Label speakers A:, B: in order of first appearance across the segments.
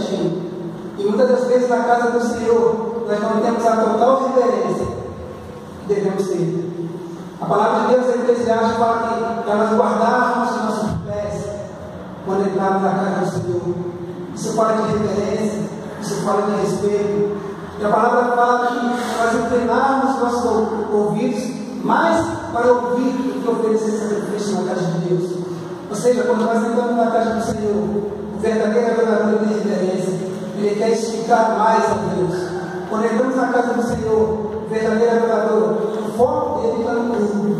A: certinho. E muitas das vezes na casa do Senhor, nós não temos a total reverência que devemos ter. A palavra de Deus, em Eclesiastes, fala que para nós guardarmos os nossos pés quando entrarmos na casa do Senhor. Isso fala de reverência, isso fala de respeito. E a palavra fala que nós inclinarmos nossos ouvidos mais para ouvir do que oferecer sacrifício na casa de Deus. Ou seja, quando nós entramos na casa do Senhor, o verdadeiro adorador tem reverência, ele quer explicar mais a Deus. Quando entramos na casa do Senhor, o verdadeiro adorador, o foco dele está no culto.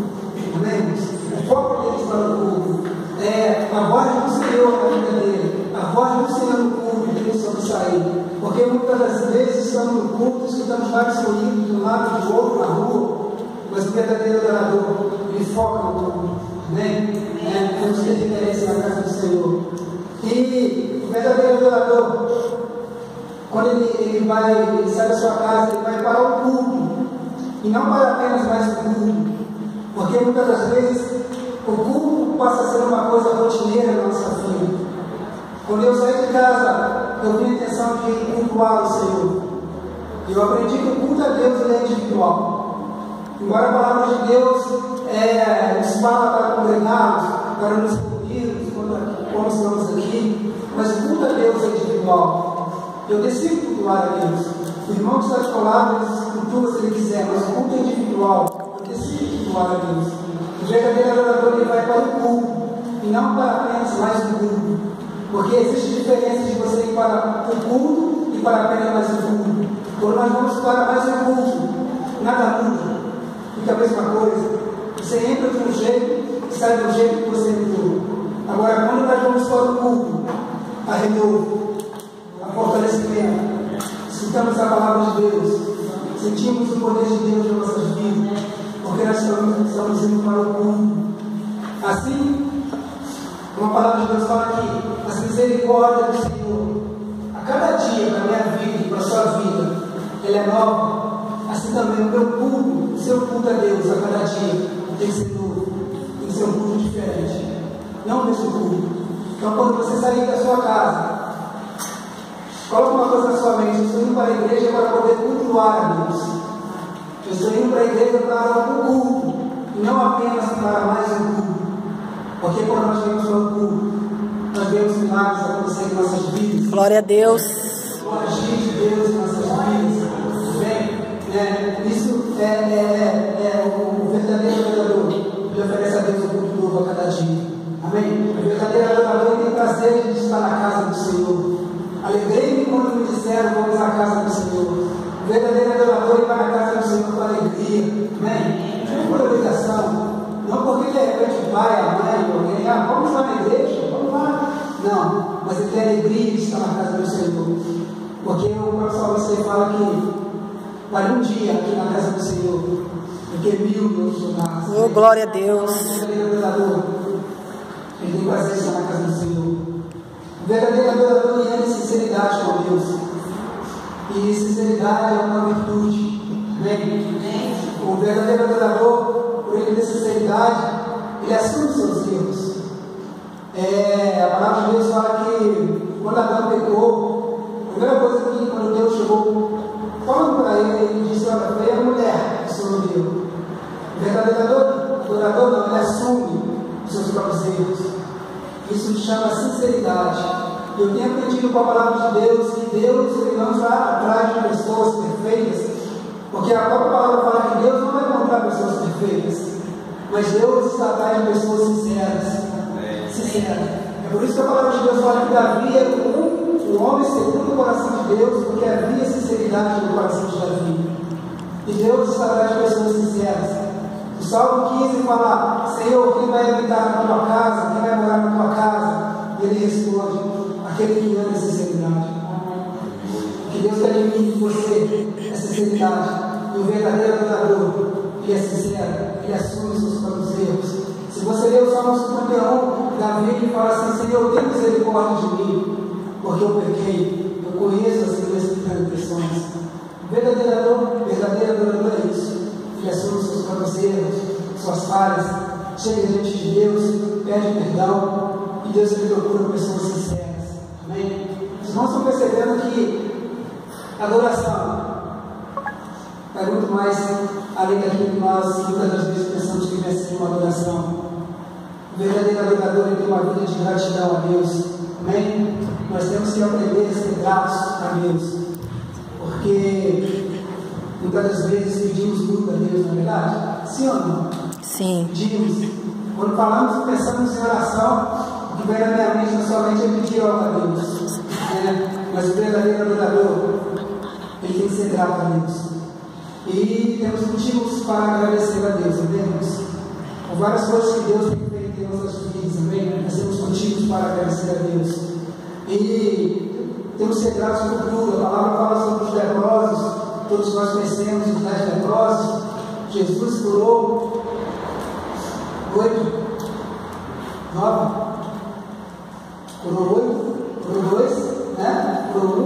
A: Amém? O foco dele está no culto. É a voz do Senhor na vida dele, a voz do Senhor no culto que ele sobressair. Porque muitas das vezes estamos no culto, escutamos vários ruídos de um lado, de outro, na rua, mas o verdadeiro adorador, ele foca no culto. Amém? Temos que ter reverência na casa do Senhor. E o verdadeiro adorador, quando ele sai da sua casa, ele vai para o culto, e não para apenas mais o culto, porque muitas das vezes o culto passa a ser uma coisa rotineira na nossa vida. Quando eu saí de casa, eu tinha a intenção de cultuar o Senhor, e eu aprendi que o culto a Deus ele é individual. Embora a palavra de Deus nos fala para congregarmos, para nos reunirmos quando estamos aqui, mas o culto a Deus é individual. Eu decido cultuar a Deus. O irmão que está de colado, ele cultua se ele quiser, mas o culto é individual. Eu decido cultuar a Deus. O verdadeiro adorador ele vai para o culto, e não para apenas mais o culto. Porque existe diferença de você ir para o culto e para apenas mais o culto. Quando nós vamos para mais o culto, nada muda. Fica a mesma coisa. Você entra de um jeito e sai do jeito que você entrou. Agora, quando nós vamos para o culto, a renovo, a fortalecimento, escutamos a palavra de Deus, sentimos o poder de Deus em nossas vidas, porque nós estamos indo para o culto. Assim, uma palavra de Deus fala que as misericórdias do Senhor, a cada dia na minha vida e para a sua vida, ela é nova. Assim também o meu culto, o seu culto a Deus a cada dia tem que ser novo, tem que ser um culto diferente, não o mesmo culto. Então, quando você sair da sua casa, coloque uma coisa na sua mente: eu estou indo para a igreja para poder cultuar a Deus. Eu estou indo para a igreja para um culto, e não apenas para mais um culto. Porque quando nós vemos para o culto, nós vemos milagres acontecer em nossas vidas.
B: Glória a Deus.
A: O agir de Deus em nossas vidas. Isso é o verdadeiro adorador que oferece a Deus um culto novo a cada dia. Amém? O verdadeiro adorador tem prazer de estar na casa do Senhor. Alegrei-me quando me disseram: vamos à casa do Senhor. O verdadeiro adorador vai na casa do Senhor com alegria. Amém? Não por obrigação, não porque de repente o pai, a mãe, alguém, vamos lá na igreja, vamos lá. Não, mas ele tem alegria de estar na casa do Senhor. Porque o professor você fala que vale um dia aqui na casa do Senhor, porque 1000 no outro lugar.
B: Oh, glória a Deus.
A: O verdadeiro adorador, ele tem prazer de estar na casa do Senhor. O verdadeiro adorador ele anda em sinceridade com Deus. E sinceridade é uma virtude. Amém? O verdadeiro adorador, por ele ter sinceridade, ele assume seus erros. A palavra de Deus fala que quando Adão pecou, a primeira coisa que quando Deus chegou falando para ele disse: olha, foi a mulher que o Senhor deu. O verdadeiro adorador não, ele assume os seus próprios erros. Isso se chama sinceridade. Eu tenho aprendido com a palavra de Deus que Deus ele não está atrás de pessoas perfeitas, porque a própria palavra fala que Deus não vai encontrar pessoas perfeitas, mas Deus está atrás de pessoas sinceras. É por isso que a palavra de Deus fala que Davi é um homem segundo o coração de Deus, porque havia sinceridade no coração de Davi. E Deus está atrás de pessoas sinceras. O Salmo 15 fala: Senhor, quem vai habitar na tua casa? Quem vai morar na tua casa? E ele responde: aquele que anda em sinceridade. O que Deus quer de mim e de você é sinceridade. E o verdadeiro adorador, que é sincero, ele assume os seus próprios erros. Se você ler o Salmo 51, Davi fala assim: Senhor, tem misericórdia de mim, porque eu pequei, eu conheço as minhas transgressões. O verdadeiro adorador é isso. Ele assume os seus próprios erros, suas falhas, chega diante de Deus, pede perdão, e Deus ele procura pessoas sinceras. Amém? Se irmãos estão percebendo que adoração é muito mais além daquilo que nós muitas das vezes pensamos que deve ser uma adoração. O verdadeiro adorador tem uma vida de gratidão a Deus. Amém? Nós temos que aprender a ser gratos a Deus. Porque muitas das vezes pedimos muito a Deus, na verdade? Sim ou não?
B: Sim.
A: Pedimos. Quando falamos, pensamos em oração, o que vem na minha mente não somente é pedir algo a Deus. Mas o verdadeiro adorador, ele tem que ser grato a Deus. E temos motivos para agradecer a Deus, entendemos? Por várias coisas que Deus tem feito em nossas vidas, amém? Nós temos motivos para agradecer a Deus. E temos que ser gratos por tudo. A palavra fala sobre os leprosos, todos nós conhecemos os 10 leprosos. Jesus curou 8, 9, curou 8, curou 2, né? Curou 1,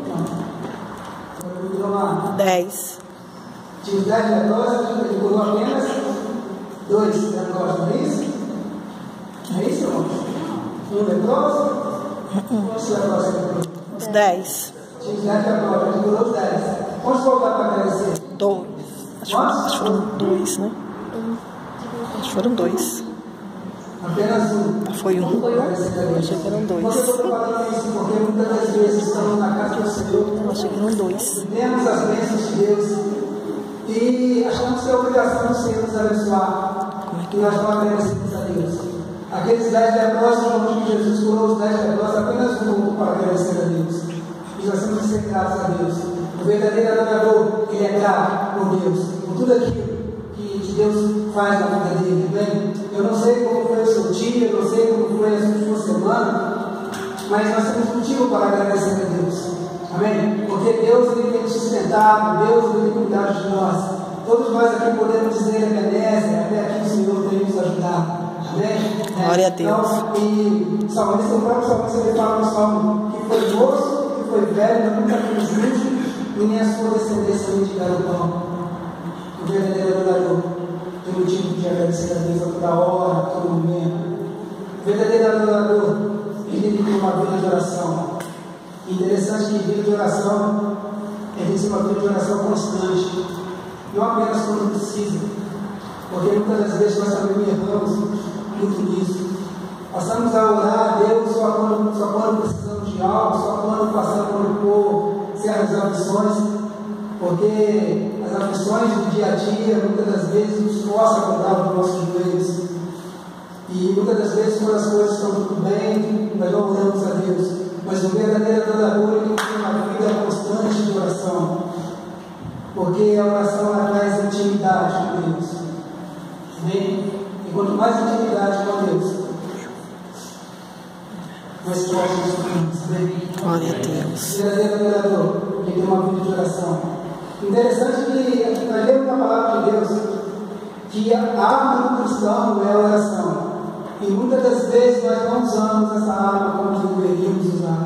A: não. Curou
B: 10.
A: Tinha os 10 leprosos, ele curou apenas 2 leprosos, não é isso? Não é isso, irmãos? Um leproso? Quantos leprosos ele curou?
B: Os 10.
A: Tinha os 10 leprosos, ele curou os 10. Quantos voltaram para agradecer?
B: 2. Acho que foram 2, né? Acho que foram 2.
A: Apenas um.
B: Foi um. Achei que eram 2.
A: Por que eu estou falando isso? Porque muitas das vezes estamos na casa do Senhor.
B: Eu achei que eram 2.
A: Temos as bênçãos de Deus. E achamos que é obrigação do Senhor nos abençoar. E nós não agradecemos a Deus. Aqueles 10 leprosos, quando Jesus curou os 10 leprosos, apenas um para agradecer a Deus. E nós temos que ser gratos a Deus. O verdadeiro adorador, ele é grato por Deus, por tudo aquilo que Deus faz na vida dele, bem? Eu não sei como foi o seu dia, eu não sei como foi a sua semana, mas nós temos motivo para agradecer a Deus. Amém? Porque Deus ele tem nos sustentado, Deus ele tem cuidado de nós. Todos nós aqui podemos dizer Ebenezer, até aqui o Senhor tem nos ajudado. Amém?
B: Glória a Deus.
A: Então, e o salmista, o próprio salmista, ele fala no salmo que foi moço, que foi velho, nunca fez justo, e nem a sua descendência lhe tiveram pão. O verdadeiro adorador tem motivo de agradecer a Deus a toda hora, a todo momento. O verdadeiro adorador, ele tem uma vida de oração. Interessante que vida de oração é ter uma vida de oração constante, não apenas quando precisa, porque muitas das vezes nós também erramos muito nisso. Passamos a orar a Deus só quando precisamos de algo, só quando passamos por certas aflições, porque as aflições do dia a dia muitas das vezes nos forçam a dobrar os nossos joelhos. E muitas das vezes, quando as coisas estão tudo bem, nós não oramos a Deus. Mas o verdadeiro adorador ele tem uma vida constante de oração, porque a oração ela traz intimidade com Deus. Amém? E quanto mais intimidade com Deus, mais próximos ficamos.
B: Glória a Deus.
A: O verdadeiro adorador ele tem uma vida de oração. Interessante que nós lemos na palavra de Deus que a arma do cristão é a oração. E muitas das vezes nós não usamos essa arma como deveríamos usar.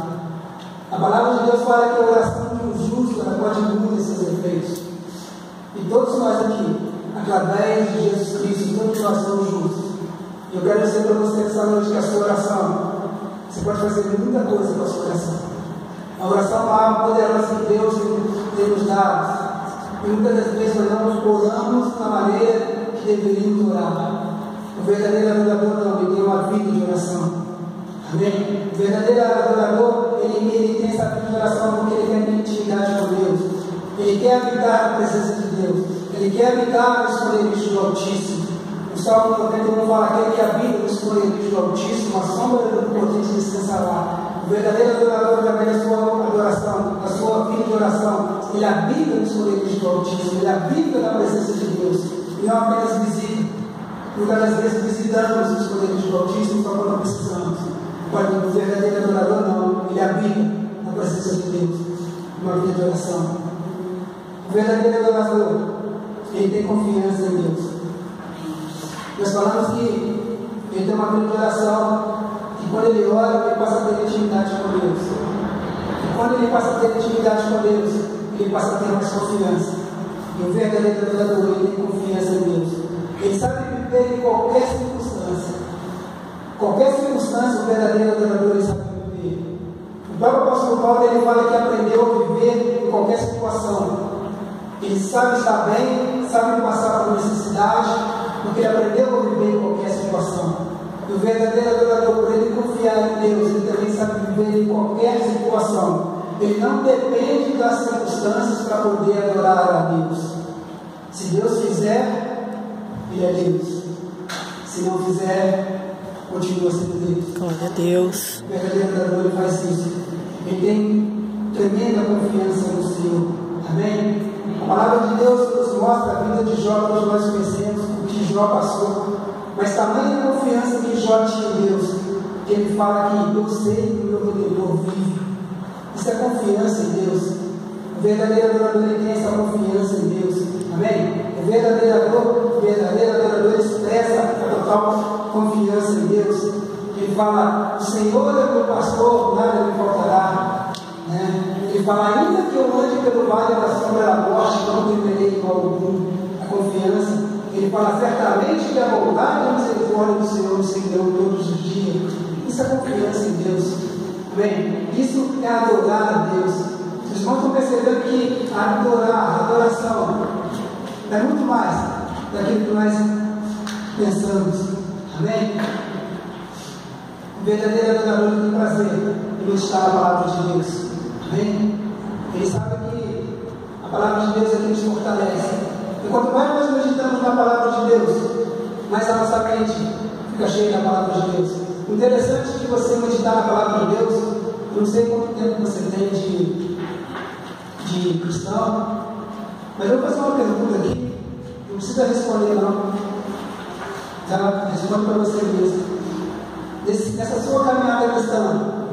A: A palavra de Deus fala que a oração de um justo ela pode muito esses efeitos. E todos nós aqui, através de Jesus Cristo, todos nós somos justos. E eu quero dizer para você nessa noite que a sua oração, você pode fazer muita coisa com a sua oração. A oração é uma arma poderosa que Deus tem nos dado. E muitas das vezes nós não oramos da maneira que deveríamos orar. O verdadeiro adorador não, ele tem uma vida de oração. Amém? O verdadeiro adorador, ele tem essa vida de oração porque ele quer intimidade com Deus. Ele quer habitar na presença de Deus. Ele quer habitar no esconderijo do Altíssimo. O Salmo 91 fala que aquele que habita no esconderijo do Altíssimo, a sombra do Potente descansará. O verdadeiro adorador, através da sua adoração, da sua vida de oração, ele habita no esconderijo do Altíssimo. Ele habita na presença de Deus. E não apenas visita. Muitas das vezes visitamos os poderes do Altíssimo só quando precisamos. Quando o verdadeiro adorador não, ele habita na presença de Deus, uma vida de oração. O verdadeiro adorador, ele tem confiança em Deus. Nós falamos que ele tem uma vida de oração, e quando ele ora, ele passa a ter intimidade com Deus. E quando ele passa a ter intimidade com Deus, ele passa a ter mais confiança. E o verdadeiro adorador, ele tem confiança em Deus. Ele sabe viver em qualquer circunstância. Qualquer circunstância, o verdadeiro adorador ele sabe viver. O próprio apóstolo Paulo, ele fala que aprendeu a viver em qualquer situação. Ele sabe estar bem, sabe passar por necessidade, porque ele aprendeu a viver em qualquer situação. E o verdadeiro adorador, por ele confiar em Deus, ele também sabe viver em qualquer situação. Ele não depende das circunstâncias para poder adorar a Deus. Se Deus fizer, ele é Deus. Se não fizer, continua sendo Deus.
B: Glória a Deus.
A: O verdadeiro adorador, ele faz isso. Ele tem tremenda confiança no Senhor. Amém? A palavra de Deus nos mostra a vida de Jó, todos nós conhecemos o que Jó passou, mas tamanha confiança que Jó tinha em Deus, que ele fala que eu sei que o meu Redentor vive. Isso é confiança em Deus. O verdadeiro adorador, ele tem essa confiança em Deus. Amém? O verdadeiro adorador, ele expressa a total confiança em Deus. Ele fala, o Senhor é meu pastor, nada me faltará. Ele fala, ainda que eu ande pelo vale da sombra da morte, não temerei mal algum. A confiança. Ele fala, certamente que a bondade e a misericórdia do Senhor me seguirão todos os dias. Isso é confiança em Deus. Amém? Isso é adorar a Deus. Vocês vão perceber que a adoração é muito mais daquilo que nós pensamos. Amém? O verdadeiro adorador tem prazer em meditar a palavra de Deus. Amém? Ele sabe que a palavra de Deus é que nos fortalece. E quanto mais nós meditamos na palavra de Deus, mais a nossa mente fica cheia da palavra de Deus. O interessante de você meditar na palavra de Deus, eu não sei quanto tempo você tem de cristão, mas eu vou fazer uma pergunta aqui, não precisa responder não. Já responde para você mesmo. Nessa sua caminhada cristã,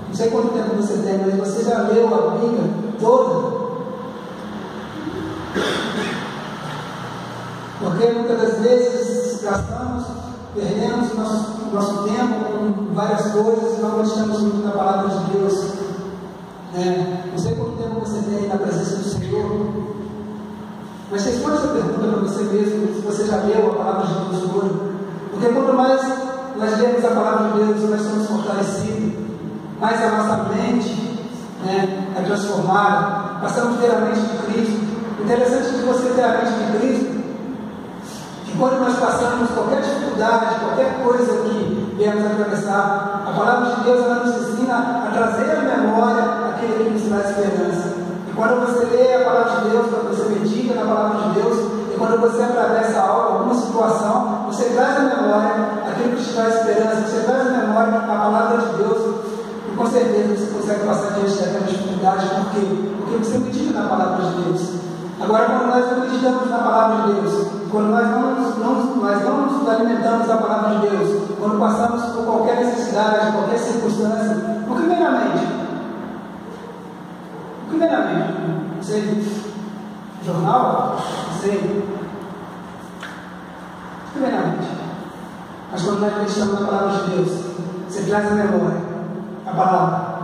A: não sei quanto tempo você tem, mas você já leu a Bíblia toda? Porque muitas das vezes gastamos, perdemos nosso tempo com várias coisas e não meditamos muito na palavra de Deus. Não sei quanto tempo você tem na presença do Senhor, mas responde essa pergunta para você mesmo, se você já leu a palavra de Deus toda. Porque quanto mais nós lemos a palavra de Deus, nós somos fortalecidos, mais a nossa mente é transformada, passamos a ter a mente de Cristo. Interessante que você ter a mente de Cristo, que quando nós passamos qualquer dificuldade, qualquer coisa que viemos atravessar, a palavra de Deus ela nos ensina a trazer à memória aquele que nos traz esperança. E quando você lê a palavra de Deus, quando você medita na palavra de Deus, e quando você atravessa algo, alguma situação, você traz à memória aquilo que te traz esperança, você traz à memória a palavra de Deus, e com certeza você consegue passar diante daquela dificuldade. Por quê? Porque você medita na palavra de Deus. Agora, quando nós não meditamos na palavra de Deus, quando nós não nos alimentamos da palavra de Deus, quando passamos por qualquer necessidade, qualquer circunstância, primeiramente, não sei, jornal, não sei, primeiramente, mas quando nós meditamos na palavra de Deus, você traz a memória, a palavra.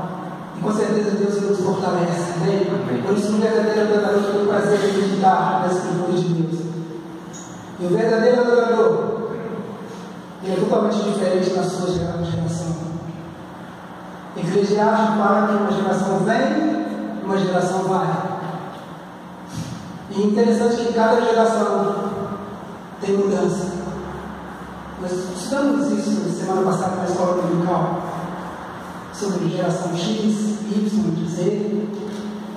A: E com certeza Deus nos fortalece, amém? Por isso o verdadeiro adorador tem o prazer de meditar nas escrituras de Deus. E o verdadeiro adorador, ele é totalmente diferente da sua geração. Eclesiastes fala que uma geração vem, uma geração vai. E interessante que cada geração tem mudança. Nós estudamos isso semana passada na escola dominical, sobre geração X, Y, Z.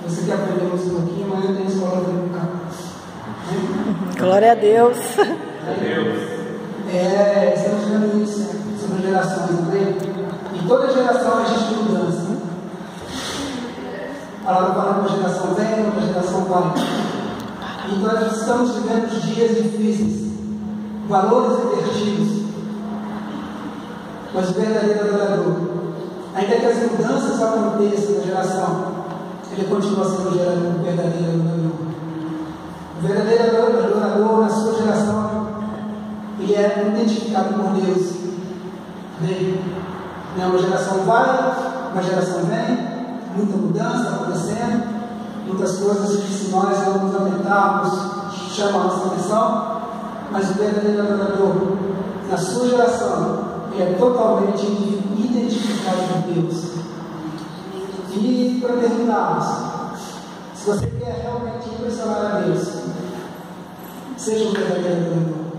A: Você quer aprender mais um pouquinho, mas eu tenho escola dominical.
B: Glória a Deus.
A: Estamos vendo isso sobre gerações também. Em toda geração existe mudança. A palavra fala que uma geração vem, outra geração vai. E nós estamos vivendo dias difíceis, valores invertidos. Mas o verdadeiro adorador, ainda que as mudanças aconteçam na geração, ele continua sendo o verdadeiro adorador. O verdadeiro adorador na sua geração, ele é identificado por Deus. Amém? Uma geração vai, uma geração vem, muita mudança acontecendo, muitas coisas que, se nós não nos atentarmos, chamam a nossa atenção, mas o verdadeiro adorador, na sua geração, ele é totalmente identificado por Deus. E para terminarmos, se você quer realmente impressionar a Deus, seja um verdadeiro adorador.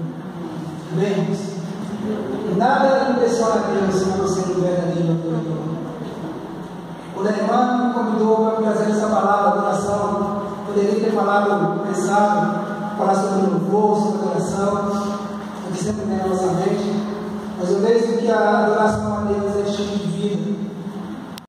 A: Amém? Nada impressiona a Deus como ser um verdadeiro adorador. O Neymar me convidou para trazer essa palavra, adoração. Poderia ter falado, pensado, falar sobre louvor, sobre adoração, o que sempre vem na nossa mente. Mas eu vejo que a adoração